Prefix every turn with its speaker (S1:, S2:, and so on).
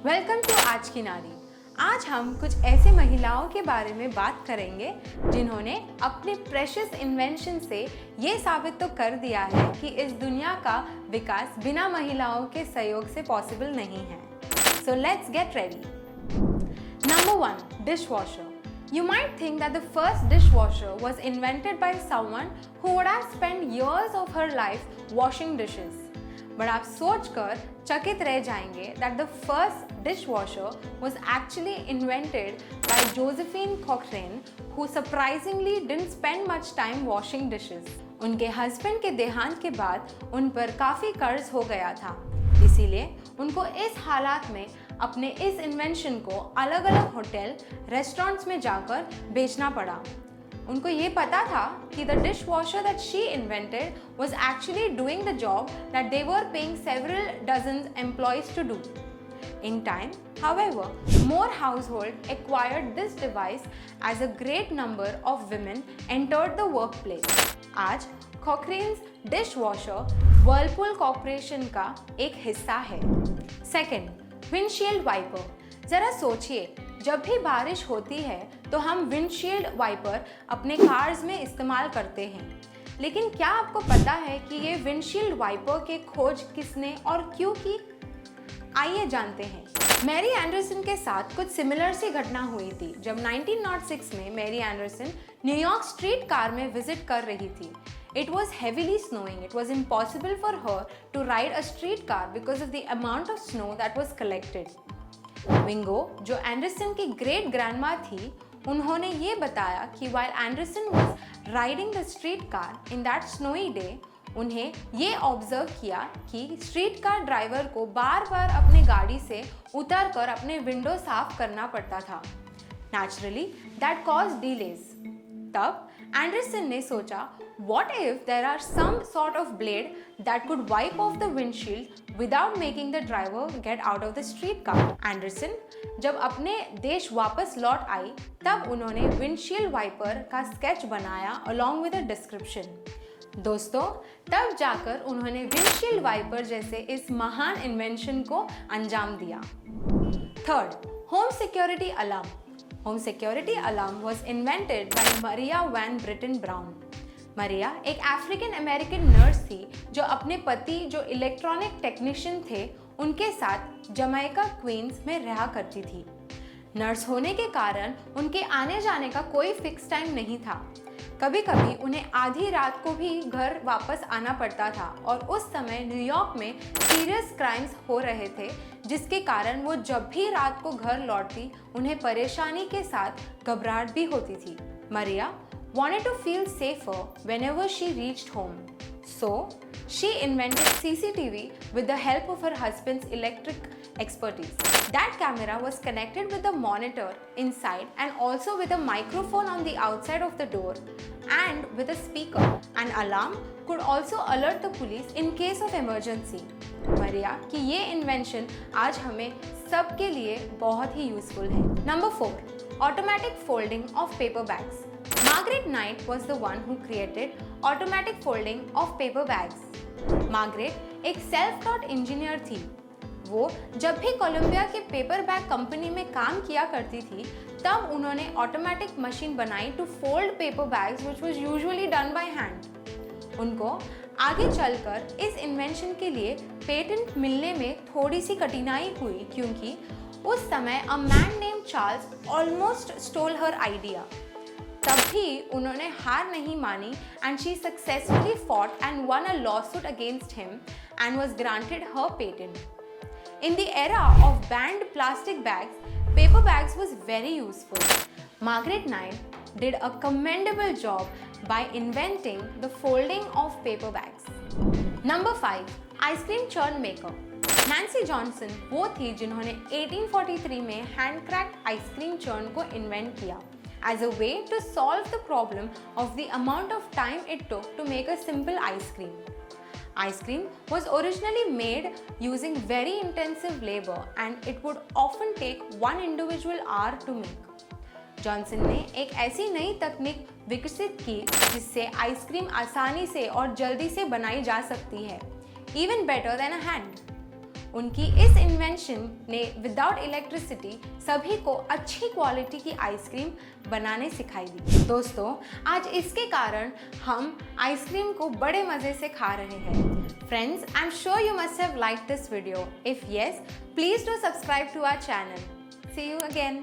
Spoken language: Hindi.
S1: वेलकम टू आज की नारी। आज हम कुछ ऐसे महिलाओं के बारे में बात करेंगे जिन्होंने अपने प्रेशियस इन्वेंशन से ये साबित तो कर दिया है कि इस दुनिया का विकास बिना महिलाओं के सहयोग से पॉसिबल नहीं है। So let's get ready. Number 1, dishwasher. You might think that the first dishwasher was invented by someone who would have spent years of her life washing dishes. But आप सोचकर चकित रह जाएंगे that the first dishwasher was actually invented by Josephine Cochrane, who surprisingly didn't spend much time washing dishes. उनके हस्बैंड के देहांत के बाद उन पर काफ़ी कर्ज हो गया था, इसीलिए उनको इस हालात में अपने इस इन्वेंशन को अलग अलग होटल, रेस्टोरेंट्स में जाकर बेचना पड़ा। उनको ये पता था कि the dishwasher that she invented was actually doing the job that they were paying several dozens employees to do. In time, however, more households acquired this device as a great number of women entered the workplace. आज Cochrane's dishwasher Whirlpool Corporation का एक हिस्सा है। Second, windshield wiper. ज़रा सोचिए, जब भी बारिश होती है तो हम विंडशील्ड वाइपर अपने कार्स में इस्तेमाल करते हैं, लेकिन क्या आपको पता है कि ये विंडशील्ड वाइपर के खोज किसने और क्यों की? आइए जानते हैं। मैरी एंडरसन के साथ कुछ सिमिलर सी घटना हुई थी जब 1906 में Mary Anderson New York street car में विजिट कर रही थी। It was heavily snowing. It was impossible for her to ride a streetcar because of the amount of snow that was collected. विंगो, जो एंडरसन की ग्रेट ग्रैंडमा थी, उन्होंने ये बताया कि while Anderson was riding the streetcar in that snowy day, उन्हें ये ऑब्जर्व किया कि स्ट्रीट कार ड्राइवर को बार बार अपने गाड़ी से उतर कर अपने विंडो साफ करना पड़ता था। Naturally, that caused delays. तब एंडरसन ने सोचा, what if there are some sort of blade that could wipe off the windshield without making the driver get out of the streetcar? Anderson जब अपने देश वापस लौट आई तब उन्होंने विंडशील्ड वाइपर का स्केच बनाया along with a description. दोस्तों, तब जाकर उन्होंने विंडशील्ड वाइपर जैसे इस महान इन्वेंशन को अंजाम दिया। Third, home security alarm. Home security alarm was invented by Maria Van Britten Brown. Maria एक अफ्रीकन अमेरिकन नर्स थी जो अपने पति जो इलेक्ट्रॉनिक टेक्नीशियन थे उनके साथ जमैका क्वींस में रहा करती थी। नर्स होने के कारण उनके आने जाने का कोई फिक्स टाइम नहीं था। कभी कभी उन्हें आधी रात को भी घर वापस आना पड़ता था और उस समय न्यूयॉर्क में सीरियस क्राइम्स हो रहे थे, जिसके कारण वो जब भी रात को घर लौटती उन्हें परेशानी के साथ घबराहट भी होती थी। मरिया wanted to feel safer whenever she reached home. So, she invented CCTV with the help of her husband's electric expertise. That camera was connected with a monitor inside and also with a microphone on the outside of the door and with a speaker. An alarm could also alert the police in case of emergency. मरिया की ये इन्वेंशन आज हमें सबके लिए बहुत ही यूजफुल है। Number 4, automatic folding of paper bags. Margaret Knight was the one who created automatic folding of paper bags. Margaret एक self-taught engineer थी। वो जब भी कोलंबिया के पेपर बैग कंपनी में काम किया करती थी तब उन्होंने ऑटोमेटिक मशीन बनाई to fold paper bags which was usually done by hand. उनको आगे चलकर इस इन्वेंशन के लिए पेटेंट मिलने में थोड़ी सी कठिनाई हुई क्योंकि उस समय a man name Charles almost stole her idea. तब भी उन्होंने हार नहीं मानी and she successfully fought and won a lawsuit against him and was granted her patent. In the era of banned plastic bags, paper bags was very useful. Margaret Knight did a commendable job by inventing the folding of paper bags. Number 5, ice cream churn maker. Nancy Johnson वो थी जिन्होंने 1843 में हैंड क्रैक्ड आइसक्रीम चर्न को इन्वेंट किया as a way to solve the problem of the amount of time it took to make a simple ice cream. Ice cream was originally made using very intensive labor and it would often take one individual hour to make. Johnson ने एक ऐसी नई तकनीक विकसित की जिससे आइसक्रीम आसानी से और जल्दी से बनाई जा सकती है, even better than a hand. उनकी इस इन्वेंशन ने विदाउट इलेक्ट्रिसिटी सभी को अच्छी क्वालिटी की आइसक्रीम बनाने सिखाई दी। दोस्तों, आज इसके कारण हम आइसक्रीम को बड़े मज़े से खा रहे हैं। Friends, I'm sure you must have liked this video. If yes, please do subscribe to our channel. See you again.